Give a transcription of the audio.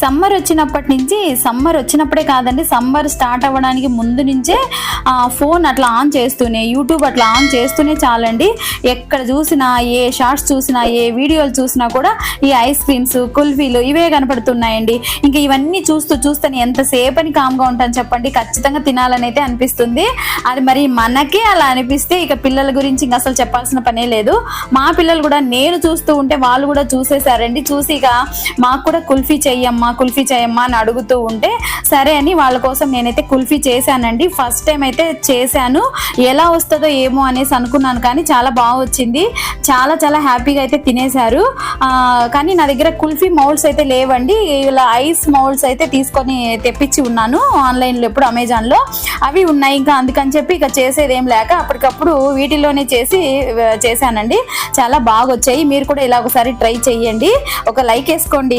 Summer వచ్చినప్పుడే కాదండి, summer start అవ్వడానికి ముందు నుంచే ఫోన్ అట్లా ఆన్ చేస్తూనే, యూట్యూబ్ అట్లా ఆన్ చేస్తూనే చాలండి, ఎక్కడ చూసినా, ఏ షార్ట్స్ చూసినా, ఏ వీడియోలు చూసినా కూడా ఈ ఐస్ క్రీమ్స్, కుల్ఫీలు ఇవే కనపడుతున్నాయండి. ఇంకా ఇవన్నీ చూస్తూనే ఎంతసేపు అని కామ్గా ఉంటాను చెప్పండి, ఖచ్చితంగా తినాలని అయితే అనిపిస్తుంది. అది మరి మనకే అలా అనిపిస్తే ఇక పిల్లల గురించి ఇంకా అసలు చెప్పాల్సిన పనే లేదు. మా పిల్లలు కూడా నేను చూస్తూ ఉంటే వాళ్ళు కూడా చూసేసారండి. చూసి ఇక మాకు కూడా కుల్ఫీ చెయ్యమ్మా అని అడుగుతూ ఉంటే సరే అని వాళ్ళ కోసం నేనైతే కుల్ఫీ చేశానండి. ఫస్ట్ టైం అయితే చేశాను, ఎలా వస్తుందో ఏమో అనేసి అనుకున్నాను, కానీ చాలా బాగా వచ్చింది. చాలా చాలా హ్యాపీగా అయితే తినేశారు. కానీ నా దగ్గర కుల్ఫీ మౌల్డ్స్ అయితే లేవండి, ఇలా ఐస్ మౌల్డ్స్ అయితే తీసుకొని తెప్పించి ఉన్నాను ఆన్లైన్లో, ఎప్పుడు అమెజాన్లో అవి ఉన్నాయి. ఇంకా అందుకని చెప్పి ఇక చేసేది ఏం లేక అప్పటికప్పుడు వీటిలోనే చేశానండి. చాలా బాగా వచ్చాయి. మీరు కూడా ఇలా ఒకసారి ట్రై చేయండి. ఒక లైక్ వేసుకోండి.